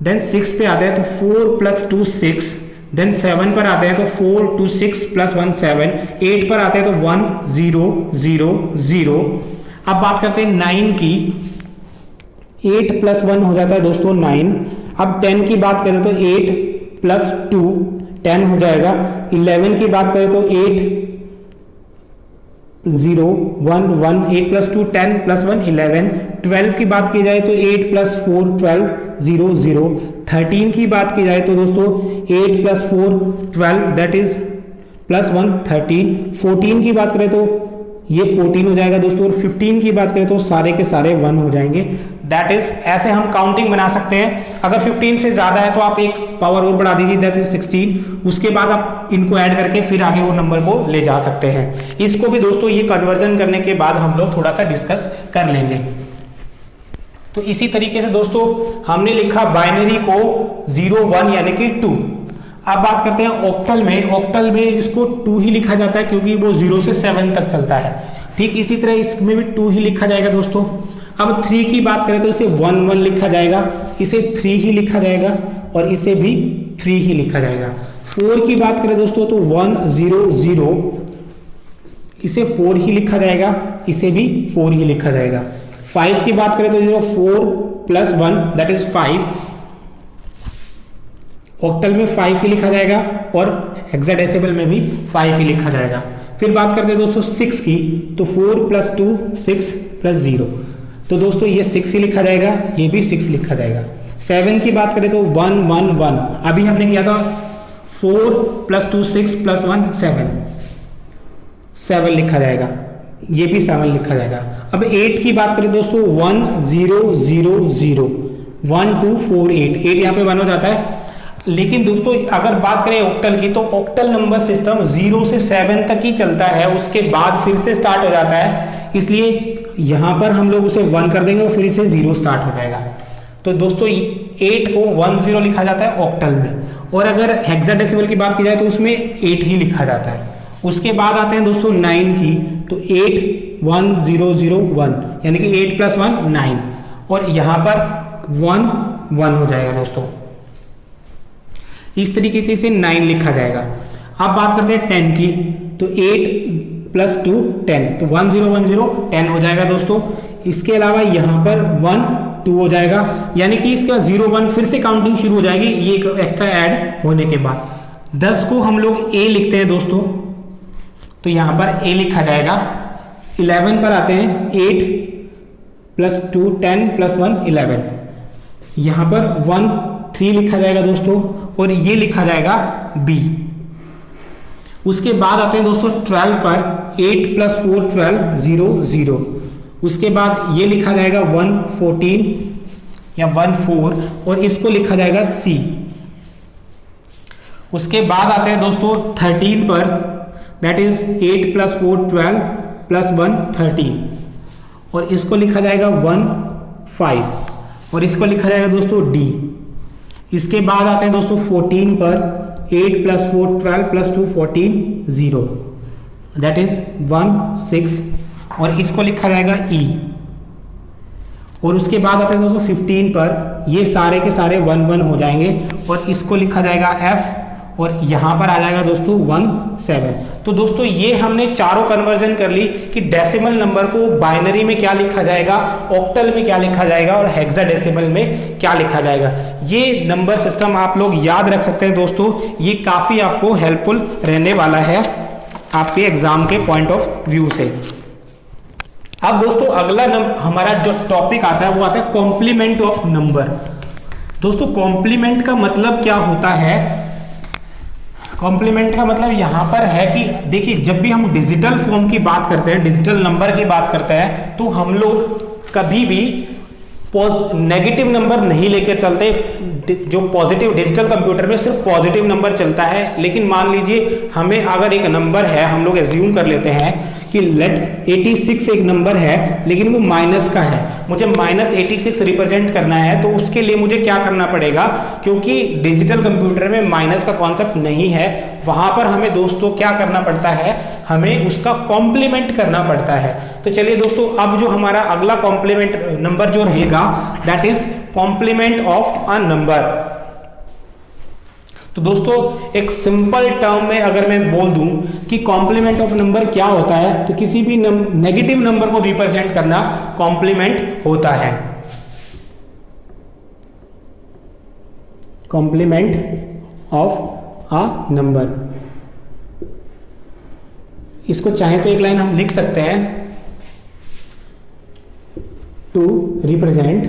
देन 6 पे आते हैं तो 4 + 2 6। देन 7 पर आते हैं तो 4 2 6 + 1 7। 8 पर आते हैं तो 1 0 0 0। अब बात करते हैं 9 की, 8 + 1 हो जाता है दोस्तों 9। अब 10 की बात करें तो 8 + 2 10 हो जाएगा। 11 की बात करें तो 8 0 1 1, 8 + 2 10 + 1 11। 12 की बात की जाए तो 8 + 4 12 0 0। 13 की बात की जाए तो दोस्तों 8 + 4 12, दैट इज +1 13। 14 की बात करें तो ये 14 हो जाएगा दोस्तों, और 15 की बात करें तो सारे के सारे 1 हो जाएंगे। दैट इज, ऐसे हम काउंटिंग बना सकते हैं। अगर 15 से ज्यादा है तो आप एक पावर और बढ़ा दीजिए, दैट इज 16। उसके बाद आप इनको ऐड करके फिर आगे वो नंबर को ले जा सकते हैं। इसको भी दोस्तों ये कन्वर्जन करने के बाद हम लोग थोड़ा सा डिस्कस कर लेंगे। तो इसी तरीके से दोस्तों हमने लिखा बाइनरी को 0 1 यानी कि 2। अब बात करते हैं ऑक्टल में। ऑक्टल में इसको 2 ही लिखा जाता है क्योंकि वो 0 से 7 तक चलता है। ठीक इसी तरह इसमें भी 2 ही लिखा जाएगा दोस्तों। अब 3 की बात करें तो इसे 1 1 लिखा जाएगा, इसे 3 ही लिखा जाएगा और इसे भी 3 ही लिखा जाएगा। 4 की बात करें दोस्तों तो 1 0 0, इसे 4 ही लिखा जाएगा, इसे भी 4 ही लिखा जाएगा। 5 की बात करें तो 4 प्लस 1 दैट इज 5, ऑक्टल में 5 ही लिखा जाएगा और हेक्साडेसिमल में भी 5 ही लिखा जाएगा। फिर बात करते हैं दोस्तों 6 की, तो 4 प्लस 2 6 प्लस 0, तो दोस्तों ये 6 ही लिखा जाएगा, ये भी 6 लिखा जाएगा। 7 की बात करें तो 1 1 1, अभी हमने किया था 4 प्लस 2 6 प्लस 1 7, 7 लिखा जाएगा, ये भी 7 लिखा जाएगा। अब 8 की बात करें दोस्तों 1 0 0 0 1 2 4 8, 8 यहाँ पे 1 हो जाता है। लेकिन दोस्तों अगर बात करें ऑक्टल की, तो ऑक्टल नंबर सिस्टम 0 से 7 तक ही चलता है, उसके बाद फिर से स्टार्ट हो जाता है, इसलिए यहाँ पर हम लोग उसे 1 कर देंगे और फिर से 0 स्टार्ट हो जाएगा। तो दोस्तों 8 को 1 0 लिखा जाता है ऑक्टल में, और अगर हेक्साडेसिमल की बात की जाए तो उसमें 8 ही लिखा जाता है। उसके बाद आते हैं दोस्तों 9 की, तो 8 1 0 0 1, यानी कि 8 प्लस 1 9, और यहाँ पर 1 1 हो जाएगा दोस्तों। इस तरीके से इसे 9 लिखा जाएगा। अब बात करते हैं 10 की, तो 8 प्लस 2 10, तो 1 0 1 0 10 हो जाएगा दोस्तों। इसके अलावा यहाँ पर 1 2 हो जाएगा, यानी कि इसका 0 1 फिर से काउंटिंग शुरू हो जाएगी, ये एक एक्स्ट्रा ऐड होने के बाद। 10 को हम लोग ए लिखते हैं दोस्तों, तो यहाँ पर ए लिखा जाएगा। 11 पर आते हैं, 8 प्लस 2 10 प्लस 1 11, यहाँ पर 1 3 लिखा जाएगा दोस्तों, और ये लिखा जाएगा बी। उसके बाद आते हैं दोस्तों 12 पर, 8 प्लस 4 12 0 0, उसके बाद ये लिखा जाएगा 1 14 या 1 4, और इसको लिखा जाएगा सी। उसके बाद आते हैं दोस्तों 13 पर, दैट इज 8 प्लस 4 12 प्लस 1 13, और इसको लिखा जाएगा 1 5, और इसको लिखा जाएगा दोस्तों डी। इसके बाद आते हैं दोस्तों 14 पर, 8 प्लस 4 12 प्लस 2 14 0, दैट इज 1 6, और इसको लिखा जाएगा ई। और उसके बाद आते हैं दोस्तों 15 पर, ये सारे के सारे 1 1 हो जाएंगे, और इसको लिखा जाएगा एफ, और यहाँ पर आ जाएगा दोस्तों 1 7। तो दोस्तों ये हमने चारों कन्वर्जन कर ली कि डेसिमल नंबर को बाइनरी में क्या लिखा जाएगा, ऑक्टल में क्या लिखा जाएगा, और हेक्साडेसिमल में क्या लिखा जाएगा। ये नंबर सिस्टम आप लोग याद रख सकते हैं दोस्तों, ये काफ़ी आपको हेल्पफुल रहने वाला है आपके एग्जाम के पॉइंट ऑफ व्यू से। अब दोस्तों अगला हमारा जो टॉपिक आता है वो आता है कॉम्प्लीमेंट ऑफ नंबर। दोस्तों कॉम्प्लीमेंट का मतलब क्या होता है? कॉम्प्लीमेंट का मतलब यहाँ पर है कि देखिए, जब भी हम डिजिटल फॉर्म की बात करते हैं, डिजिटल नंबर की बात करते हैं, तो हम लोग कभी भी नेगेटिव नंबर नहीं लेकर चलते। जो पॉजिटिव डिजिटल कंप्यूटर में सिर्फ पॉजिटिव नंबर चलता है। लेकिन मान लीजिए हमें अगर एक नंबर है, हम लोग एज्यूम कर लेते हैं कि लेट 86 एक नंबर है, लेकिन वो माइनस का है, मुझे -86 रिप्रेजेंट करना है, तो उसके लिए मुझे क्या करना पड़ेगा? क्योंकि डिजिटल कंप्यूटर में माइनस का कॉन्सेप्ट नहीं है, वहां पर हमें दोस्तों क्या करना पड़ता है? हमें उसका कॉम्प्लीमेंट करना पड़ता है। तो चलिए दोस्तों, अब जो हमारा अगला कॉम्प्लीमेंट नंबर जो रहेगा that is complement of a number. तो दोस्तों एक सिंपल टर्म में अगर मैं बोल दूं कि कॉम्प्लीमेंट ऑफ नंबर क्या होता है, तो किसी भी नेगेटिव नंबर को रिप्रेजेंट करना कॉम्प्लीमेंट होता है। कॉम्प्लीमेंट ऑफ अ नंबर, इसको चाहे तो एक लाइन हम लिख सकते हैं, to represent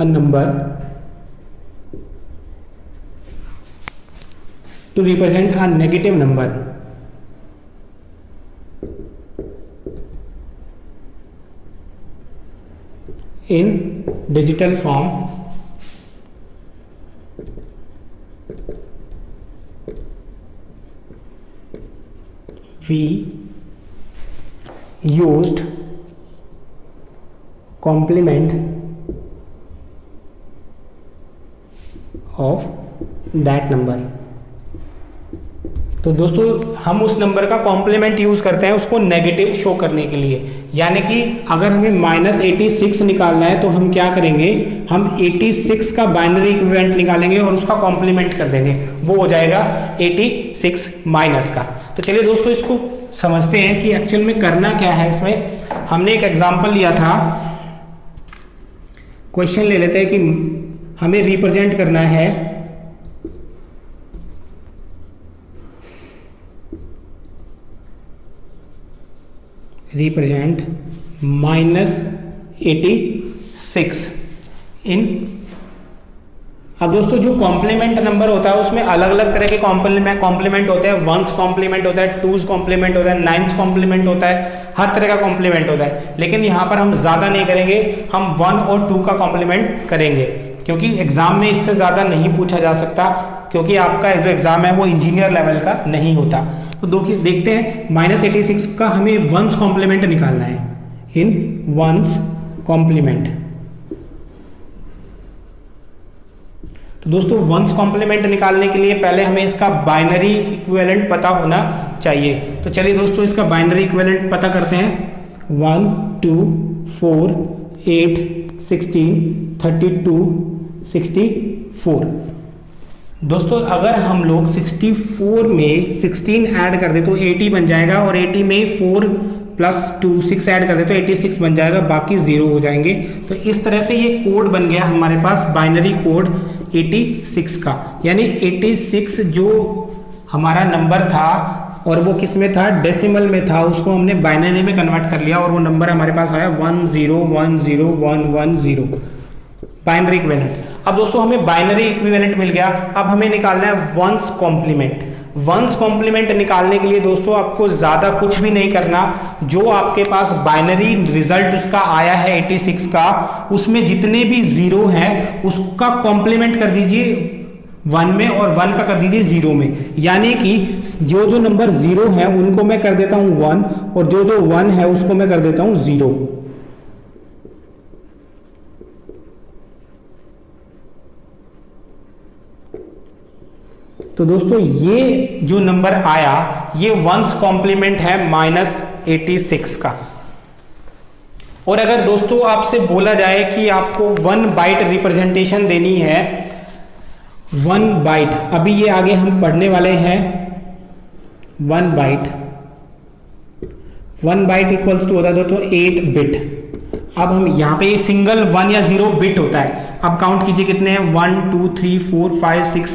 a number, to represent a negative number, in digital form we used complement of that number। तो दोस्तों हम उस नंबर का कॉम्प्लीमेंट यूज करते हैं उसको नेगेटिव शो करने के लिए, यानी कि अगर हमें -86 निकालना है तो हम क्या करेंगे, हम 86 का बाइनरी इक्विवेलेंट निकालेंगे और उसका कॉम्प्लीमेंट कर देंगे, वो हो जाएगा 86 माइनस का। तो चलिए दोस्तों इसको समझते हैं कि एक्चुअल में करना क्या है। इसमें हमने एक एग्जाम्पल लिया था, क्वेश्चन ले लेते हैं कि हमें रिप्रेजेंट करना है रिप्रेजेंट -86 इन। अब दोस्तों जो कॉम्प्लीमेंट नंबर होता है उसमें अलग अलग तरह के कॉम्प्लीमेंट होते हैं, वंस कॉम्प्लीमेंट होता है, टूज कॉम्प्लीमेंट होता है, नाइन्स कॉम्प्लीमेंट होता है, हर तरह का कॉम्प्लीमेंट होता है। लेकिन यहाँ पर हम ज़्यादा नहीं करेंगे, हम 1 और 2 का कॉम्प्लीमेंट करेंगे, क्योंकि एग्जाम में इससे ज़्यादा नहीं पूछा जा सकता, क्योंकि आपका जो एग्जाम है वो इंजीनियर लेवल का नहीं होता। तो देखते हैं -86 का हमें वंस कॉम्प्लीमेंट निकालना है, इन वंस कॉम्प्लीमेंट। तो दोस्तों वंस कॉम्प्लीमेंट निकालने के लिए पहले हमें इसका बाइनरी इक्विवेलेंट पता होना चाहिए। तो चलिए दोस्तों इसका बाइनरी इक्विवेलेंट पता करते हैं। 1 2 4 8 16 32 64। दोस्तों अगर हम लोग 64 में 16 ऐड कर दे तो 80 बन जाएगा, और 80 में 4 + 2 6 ऐड कर दे तो 86 बन जाएगा, बाकी 0 हो जाएंगे। तो इस तरह से ये कोड बन गया हमारे पास, बाइनरी कोड 86 का, यानी 86 जो हमारा नंबर था और वो किस में था, डेसिमल में था, उसको हमने बाइनरी में कन्वर्ट कर लिया और वो नंबर हमारे पास आया 1010110 बाइनरी इक्विवेलेंट। अब दोस्तों हमें बाइनरी इक्विवेलेंट मिल गया, अब हमें निकालना है वंस कॉम्प्लीमेंट। वंस कॉम्प्लीमेंट निकालने के लिए दोस्तों आपको ज्यादा कुछ भी नहीं करना, जो आपके पास बाइनरी रिजल्ट उसका आया है 86 का, उसमें जितने भी 0 हैं उसका कॉम्प्लीमेंट कर दीजिए 1 में और 1 का कर दीजिए 0 में, यानी कि जो नंबर 0 है उनको मैं कर देता हूं 1 और जो 1 है उसको मैं कर देता हूं 0। तो दोस्तों ये जो नंबर आया ये वंस कॉम्प्लीमेंट है -86 का। और अगर दोस्तों आपसे बोला जाए कि आपको 1 बाइट रिप्रेजेंटेशन देनी है, 1 बाइट, अभी ये आगे हम पढ़ने वाले हैं, 1 बाइट इक्वल्स टू होता है दोस्तों 8 बिट। अब हम यहाँ पे सिंगल 1 या 0 बिट होता है। अब काउंट कीजिए कितने हैं, 1 2 3 4 5 6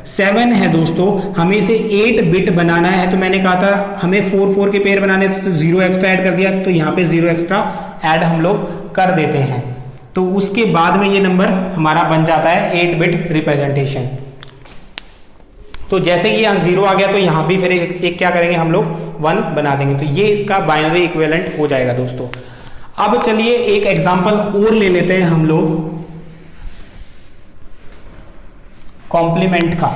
7 है दोस्तों। हमें इसे 8 बिट बनाना है, तो मैंने कहा था हमें 4 4 के पेयर बनाने थे, तो 0 एक्स्ट्रा ऐड कर दिया, तो यहाँ पे 0 एक्स्ट्रा ऐड हम लोग कर देते हैं। तो उसके बाद में ये नंबर हमारा बन जाता है 8 बिट रिप्रेजेंटेशन। तो जैसे ही यहाँ 0 आ गया तो यहाँ भी फिर एक क्या करेंगे हम लोग 1 बना देंगे, तो ये इसका बाइनरी इक्विवेलेंट हो जाएगा दोस्तों। अब चलिए एक एग्जांपल और ले लेते हैं हम लोग कॉम्प्लीमेंट का।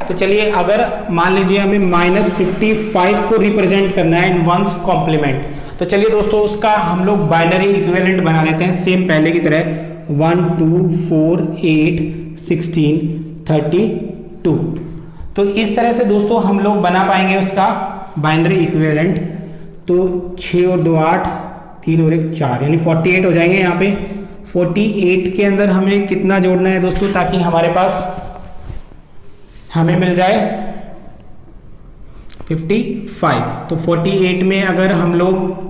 तो चलिए अगर मान लीजिए हमें -55 को रिप्रेजेंट करना है इन वंस कॉम्प्लीमेंट, तो चलिए दोस्तों उसका हम लोग बाइनरी इक्विवेलेंट बना लेते हैं सेम पहले की तरह, 1 2 4 8 16 32। तो इस तरह से दोस्तों हम लोग बना पाएंगे उसका बाइनरी इक्विवेलेंट। तो 6 और 2 8, 3 और 1 4, यानी 48 हो जाएंगे। यहाँ पे 48 के अंदर हमें कितना जोड़ना है दोस्तों, ताकि हमारे पास हमें मिल जाए 55। तो 48 में अगर हम लोग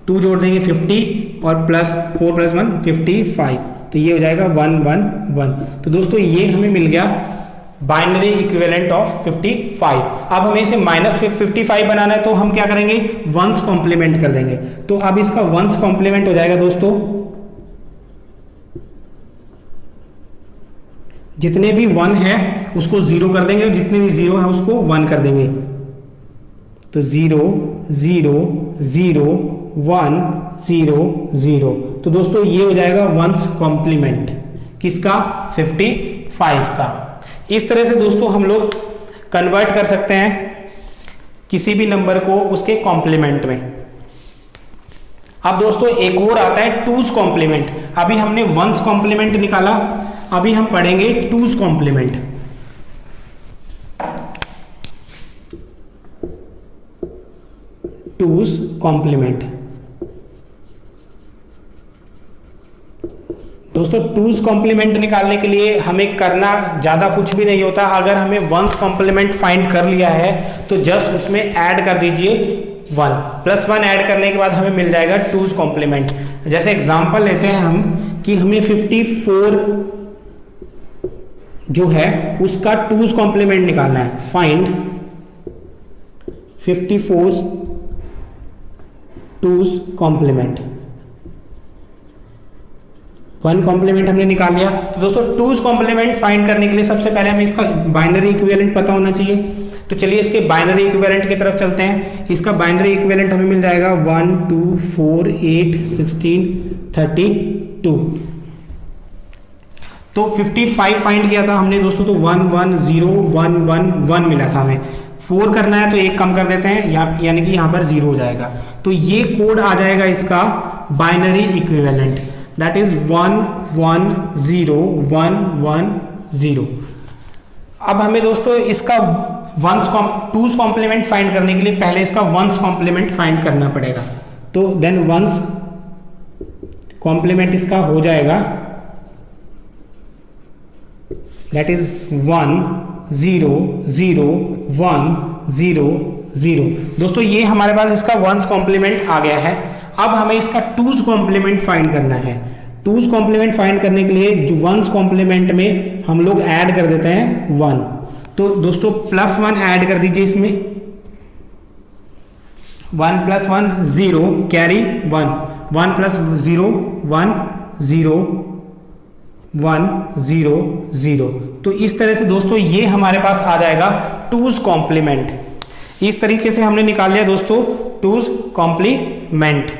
2 जोड़ देंगे 50 और +4 + 1 55, तो ये हो जाएगा 111। तो दोस्तों ये हमें मिल गया बाइनरी इक्विवेलेंट ऑफ 55। अब हमें इसे -55 बनाना है, तो हम क्या करेंगे, वंस कॉम्प्लीमेंट कर देंगे। तो अब इसका वंस कॉम्प्लीमेंट हो जाएगा दोस्तों, जितने भी 1 है उसको 0 कर देंगे और जितने भी 0 है उसको 1 कर देंगे। तो 0 0 0 1 0 0। तो दोस्तों ये हो जाएगा वंस कॉम्प्लीमेंट किसका, 55 का। इस तरह से दोस्तों हम लोग कन्वर्ट कर सकते हैं किसी भी नंबर को उसके कॉम्प्लीमेंट में। अब दोस्तों एक और आता है टूज कॉम्प्लीमेंट। अभी हमने वंस कॉम्प्लीमेंट निकाला, अभी हम पढ़ेंगे टूज कॉम्प्लीमेंट। कॉम्प्लीमेंट। दोस्तों टूज कॉम्प्लीमेंट निकालने के लिए हमें करना ज़्यादा कुछ भी नहीं होता। अगर हमें वंस कॉम्प्लीमेंट फाइंड कर लिया है तो जस्ट उसमें ऐड कर दीजिए 1, +1 ऐड करने के बाद हमें मिल जाएगा टूज कॉम्प्लीमेंट। जैसे एग्जांपल लेते हैं हम कि हमें 54 जो है उसका टूज कॉम्प्लीमेंट निकालना है। Find 54 twos complement. 1 कॉम्प्लीमेंट हमने निकाल लिया। तो दोस्तों टूज कॉम्प्लीमेंट फाइंड करने के लिए सबसे पहले हमें इसका बाइनरी इक्विवेलेंट पता होना चाहिए। तो चलिए इसके बाइनरी इक्विवेलेंट की तरफ चलते हैं। इसका बाइनरी इक्विवेलेंट हमें मिल जाएगा 1 2 4 8 16 32। तो 55 फाइंड किया था हमने दोस्तों, तो 1 1 0 1 1 1 मिला था हमें। 4 करना है तो एक कम कर देते हैं, यानी कि यहाँ पर 0 हो जाएगा। तो ये कोड आ जाएगा इसका बाइनरी इक्विवेलेंट, दैट इज 1 1 0 1 1 0। अब हमें दोस्तों इसका टूज कॉम्प्लीमेंट फाइंड करने के लिए पहले इसका वंस कॉम्प्लीमेंट फाइंड करना पड़ेगा। तो देन वंस कॉम्प्लीमेंट इसका हो जाएगा, दैट इज 1 0 0 1 0 0। दोस्तों ये हमारे पास इसका वंस कॉम्प्लीमेंट आ गया है। अब हमें इसका टूज कॉम्प्लीमेंट फाइंड करना है। टूज कॉम्प्लीमेंट फाइंड करने के लिए जो वंस कॉम्प्लीमेंट में हम लोग ऐड कर देते हैं 1। तो दोस्तों +1 ऐड कर दीजिए इसमें। 1 + 1 0 कैरी 1 1 + 0 1 0 1 0 0। तो इस तरह से दोस्तों ये हमारे पास आ जाएगा टूज कॉम्प्लीमेंट। इस तरीके से हमने निकाल लिया दोस्तों टूज कॉम्प्लीमेंट।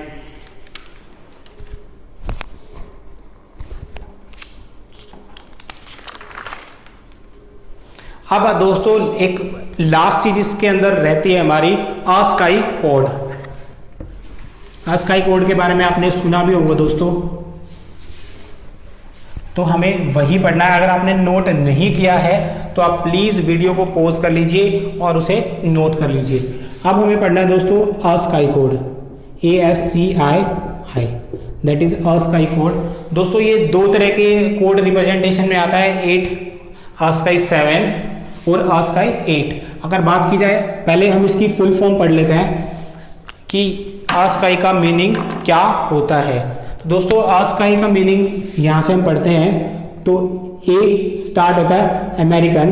अब दोस्तों एक लास्ट चीज इसके अंदर रहती है हमारी ASCII कोड। ASCII कोड के बारे में आपने सुना भी होगा दोस्तों, तो हमें वही पढ़ना है। अगर आपने नोट नहीं किया है तो आप प्लीज वीडियो को पॉज कर लीजिए और उसे नोट कर लीजिए। अब हमें पढ़ना है दोस्तों ASCII code, ASCII, that is ASCII code. दोस्तों ये 2 तरह के कोड रिप्रेजेंटेशन में आता है, 8 ASCII 7 और ASCII 8। अगर बात की जाए पहले हम इसकी फुल फॉर्म पढ़ लेते हैं कि ASCII का मीनिंग क्या होता है। दोस्तों ASCII का मीनिंग यहाँ से हम पढ़ते हैं तो A स्टार्ट होता है American,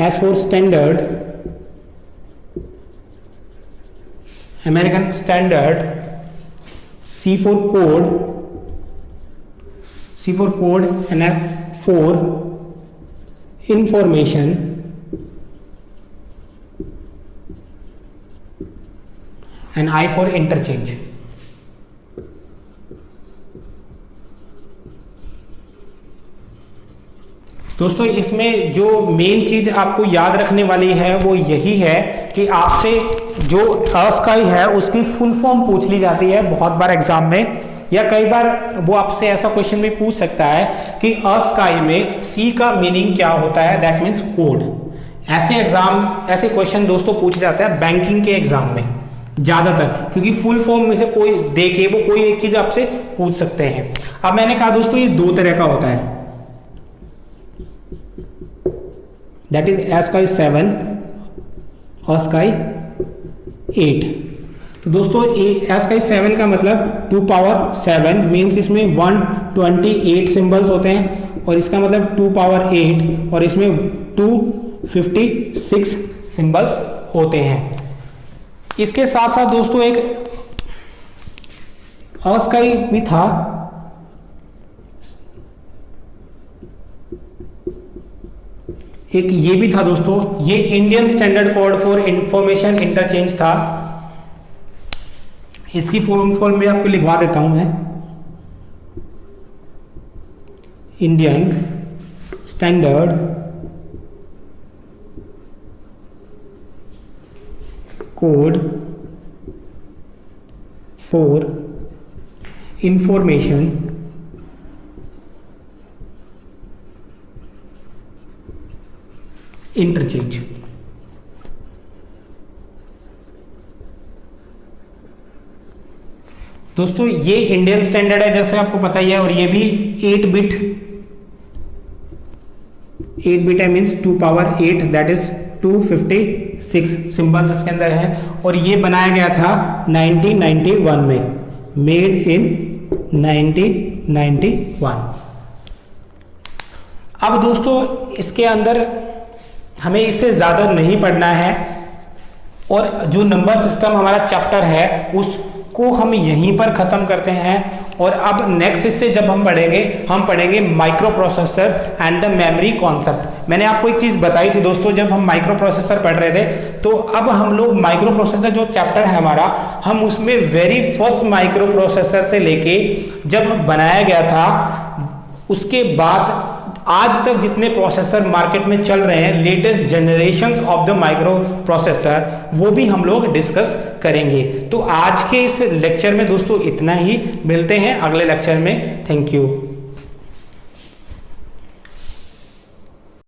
S for standard, American standard, C for code, C for code, and F for information, and I for interchange। दोस्तों इसमें जो मेन चीज आपको याद रखने वाली है वो यही है कि आपसे जो ASCII है उसकी फुल फॉर्म पूछ ली जाती है बहुत बार एग्जाम में, या कई बार वो आपसे ऐसा क्वेश्चन भी पूछ सकता है कि ASCII में C का मीनिंग क्या होता है, दैट मीन्स कोड। ऐसे क्वेश्चन दोस्तों पूछे जाते हैं बैंकिंग के एग्जाम में ज्यादातर, क्योंकि फुल फॉर्म में से कोई देखे वो कोई एक चीज आपसे पूछ सकते हैं। अब मैंने कहा दोस्तों ये 2 तरह का होता है, दैट इज ASCII 7, ASCII 8। तो दोस्तों ASCII 7 का मतलब 2 पावर 7 मीन्स इसमें 128 सिंबल्स होते हैं, और इसका मतलब 2 पावर 8 और इसमें 256 सिंबल्स होते हैं। इसके साथ साथ दोस्तों एक ASCII भी था, एक ये भी था दोस्तों, ये Indian standard code for information interchange था। इसकी फॉर्म भी आपको लिखवा देता हूं मैं, Indian standard code for information interchange. दोस्तों ये इंडियन स्टैंडर्ड है जैसे आपको पता ही है, और ये भी 8 बिट है, means 2 power 8 that is 256 symbols इसके अंदर है, और ये बनाया गया था 1991 में, मेड इन 1991। अब दोस्तों इसके अंदर हमें इससे ज़्यादा नहीं पढ़ना है, और जो नंबर सिस्टम हमारा चैप्टर है उसको हम यहीं पर ख़त्म करते हैं। और अब नेक्स्ट इससे जब हम पढ़ेंगे micro processor and the memory concept. मैंने आपको एक चीज़ बताई थी दोस्तों, जब हम माइक्रो प्रोसेसर पढ़ रहे थे, तो अब हम लोग माइक्रो प्रोसेसर जो चैप्टर है हमारा, हम उसमें वेरी फर्स्ट माइक्रो प्रोसेसर से लेके जब बनाया गया था उसके बाद आज तक जितने प्रोसेसर मार्केट में चल रहे हैं, latest generations of the micro processor, वो भी हम लोग डिस्कस करेंगे। तो आज के इस लेक्चर में दोस्तों इतना ही, मिलते हैं अगले लेक्चर में। Thank you.